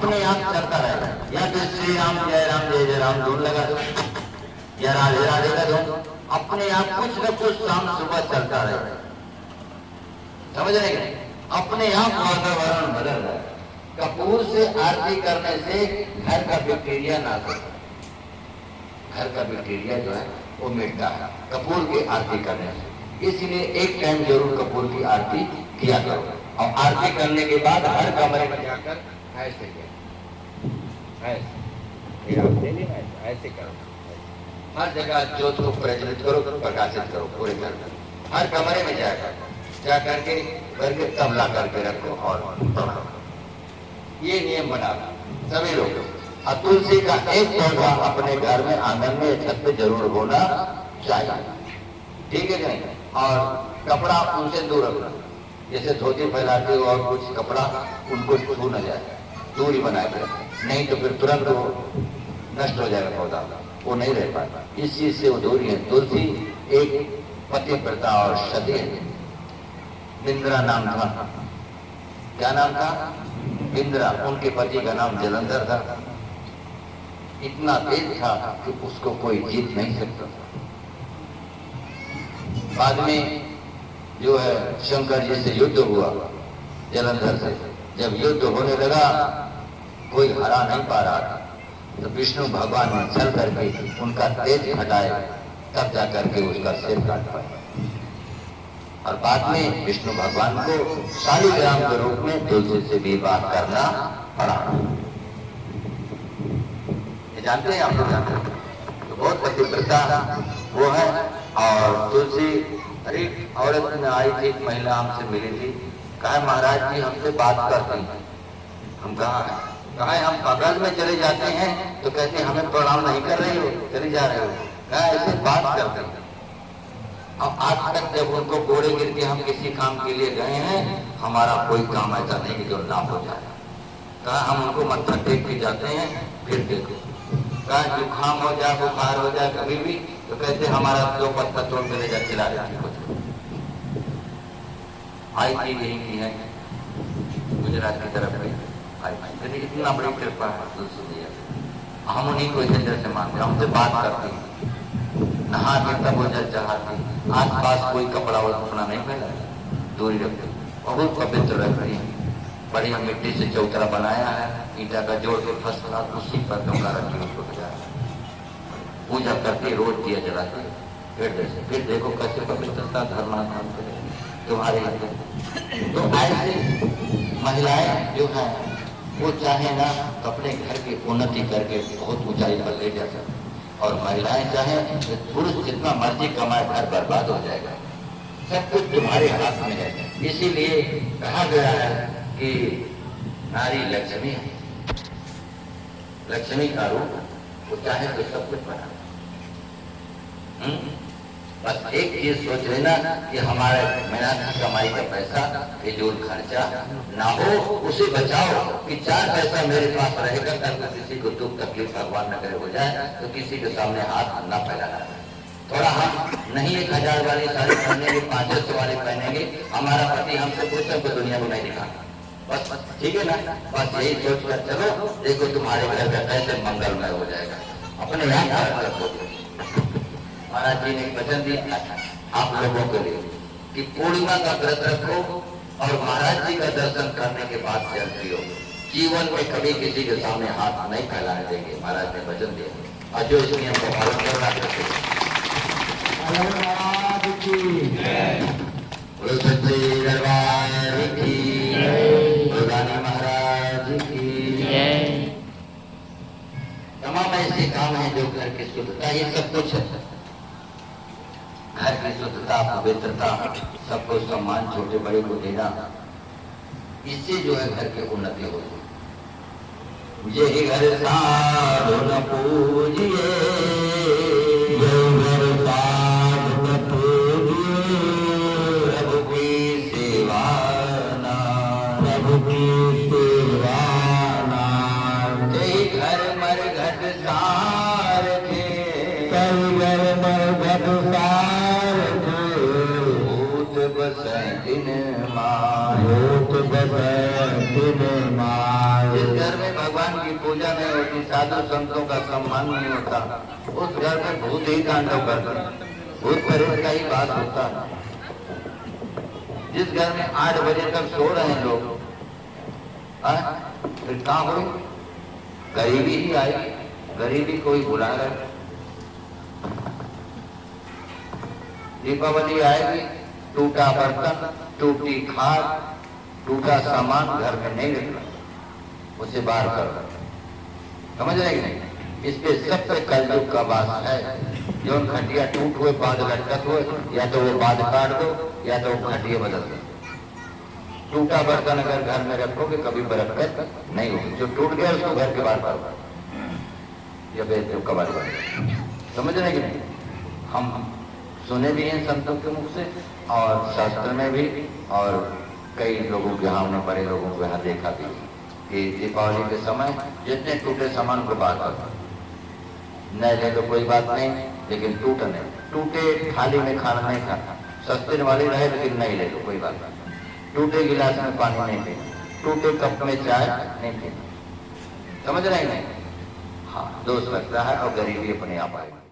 अपने आप चलता रहेगा। या तो श्री राम जय राम धून लगा दो, या राधे राधे का धून, अपने आप कुछ न कुछ शाम सुबह चलता रहेगा। समझ रहे हैं? अपने आप वातावरण बदल रहा है। कपूर से आरती करने से घर का बैक्टीरिया नाश होता है, घर का बैक्टीरिया जो है वो मिटता है कपूर की आरती करने से। इसलिए एक टाइम जरूर कपूर की आरती किया करो। और आरती करने के बाद हर कमरे में जाकर ऐसे ऐसे करो, हर जगह ज्योत को प्रज्वलित करो, प्रकाशित करो पूरे घर में। हर कमरे में जा करके करके तबला करके रखो और तबला, ये नियम बना सभी लोग। और तुलसी का एक पौधा अपने घर में आंगन में छत पे जरूर होना चाहिए, ठीक है नहीं? और कपड़ा उनसे दूर रखना, जैसे धोती फैलाते हो और कुछ कपड़ा उनको छू न जाए, दूरी बनाए रखें, नहीं तो फिर तुरंत वो नष्ट हो जाएगा पौधा, वो नहीं रह पाएगा। इस चीज से वो दूरी है। तुलसी एक पतिव्रता और सती है। बिंद्रा नाम था, क्या नाम था? बिंद्रा। उनके पति का नाम जलंधर था। इतना तेज था कि उसको कोई जीत नहीं सकता। बाद में जो है शंकर जी से युद्ध हुआ जलंधर से। जब युद्ध होने लगा कोई हरा नहीं पा रहा था, तो विष्णु भगवान ने चल करके उनका तेज हटाए, तब जाकर के उसका सिर काट पाए। और बाद में विष्णु भगवान को शालिग्राम के रूप में तुलसी से विवाह करना पड़ा। ये जानते हैं आप लोग? जानते हैं? तो बहुत पतिव्रता वो है। और तुलसी, एक औरत में आई थी, एक महिला हमसे मिली थी, कहा महाराज जी हमसे बात करती हैं। हम कहा हम बगल में चले जाते हैं तो कहते हैं हमें प्रणाम नहीं कर रही हो, चले जा रहे हो। कहा ऐसे बात करते हैं। अब आज तक जब उनको गोड़े गिर के हम किसी काम के लिए गए हैं, हमारा कोई काम ऐसा नहीं कि जो ना हो जाए। कहा हम उनको मत्था टेक के जाते हैं, फिर देखो। कहा जुकाम हो जाए, बुखार हो जाए कभी भी, तो कहते हमारा 2 पत्ता तोड़ के ले जा खिला देती कुछ। आई थी यही की है, गुजरात की तरफ गई आई थी। इतना बड़ी कृपा है तुलसी, हम उन्हीं को इधर से मानते, हमसे बात करती, नहा के तब वो जल चढ़ाती, आस पास कोई कपड़ा और अपना नहीं फैला, दूरी रखती, बहुत पवित्र रख रही है। बढ़िया मिट्टी से चौतरा बनाया है, ईटा का जोड़ के फर्स्ट क्लास, उसी पर कमला रखी उसको सजाया, पूजा करती, रोज दिया जलाती। फिर देखो कैसे पवित्रता धर्मात्मा तुम्हारे। तो ऐसे महिलाएं जो है वो चाहे ना अपने घर की उन्नति करके बहुत ऊंचाई पर ले जा सकते, और महिलाएं चाहे पुरुष जितना मर्जी कमाए घर बर्बाद हो जाएगा, सब कुछ तुम्हारे हाथ में है। इसीलिए कहा गया है कि नारी लक्ष्मी है, लक्ष्मी का रूप, वो चाहे तो सब कुछ बना। बस एक चीज सोच लेना कि हमारे मेहनत की कमाई का पैसा फिजूल खर्चा ना हो, उसे बचाओ कि 4 पैसा मेरे पास रहेगा, कल को किसी को दुख तकलीफ भगवान न करे हो जाए तो किसी के सामने हाथ न फैलाना। थोड़ा हम नहीं 1000 वाली साड़ी पहनेंगे, 500 वाली पहनेंगे, हमारा पति हमसे पूछे तो दुनिया को नहीं दिखाना। बस ठीक है ना? बस यही सोच कर चलो, देखो तुम्हारे घर का कैसे मंगलमय हो जाएगा। अपने यहाँ महाराज जी ने वचन दिया आप लोगों के लिए कि पूर्णिमा का व्रत रखो और महाराज जी का दर्शन करने के बाद जल पियो, जीवन में कभी किसी के सामने हाथ नहीं फैलाने देंगे। महाराज ने वचन दिया और जो इस नियम का पालन करना चाहते महाराज की। तमाम ऐसे काम है जो घर की शुद्धता, ये सब कुछ है। घर की शुद्धता, पवित्रता, सबको सम्मान, छोटे बड़े को देना, इससे जो है घर की उन्नति होगी। यही घर साधु न पूजिए, घर साधु न पूजिए, प्रभु की सेवा ना, प्रभु की सेवा ना। यही घर मर घट सार थे, कई घर मर घट सार दिन माँ, जिस घर में भगवान की पूजा नहीं होती, साधु संतों का सम्मान नहीं होता, उस घर में भूत ही तांडव करते हैं, भूत प्रेत का ही बात होता है। जिस घर में 8 बजे तक सो रहे हैं लोग, फिर कहाँ हुई? गरीबी ही आएगी, गरीबी कोई बुला रहे। दीपावली आएगी, टूटा बर्तन, टूटी खाद, टूटा सामान घर में नहीं रखना, उसे बाहर कर, समझ रहे कि नहीं? इस पे सबसे कलयुग का बात है। जो खटिया टूट हुए बाद लटकत हुए, या तो वो बाद काट दो या तो वो खटिया बदल दो। टूटा बर्तन अगर घर में रखोगे कभी बरकत नहीं होगी। जो टूट गया उसको घर के बाहर करो या बेच दो, कबाड़ बन। समझ रहे कि नहीं? हम सुने भी हैं संतों के मुख से और शास्त्र में भी, और कई लोगों के यहाँ हमने बड़े लोगों को यहाँ देखा भी कि दीपावली के समय जितने टूटे सामान को बाहर करो, न ले तो कोई बात नहीं, लेकिन टूटने टूटे थाली में खाना नहीं खाना, सस्ते वाली रहे लेकिन नहीं ले लो कोई बात नहीं। टूटे गिलास में पानी नहीं पीना, टूटे कप में चाय नहीं पीना, समझ रहे नहीं? हाँ, दोष लगता है और गरीबी अपने आप आएगी।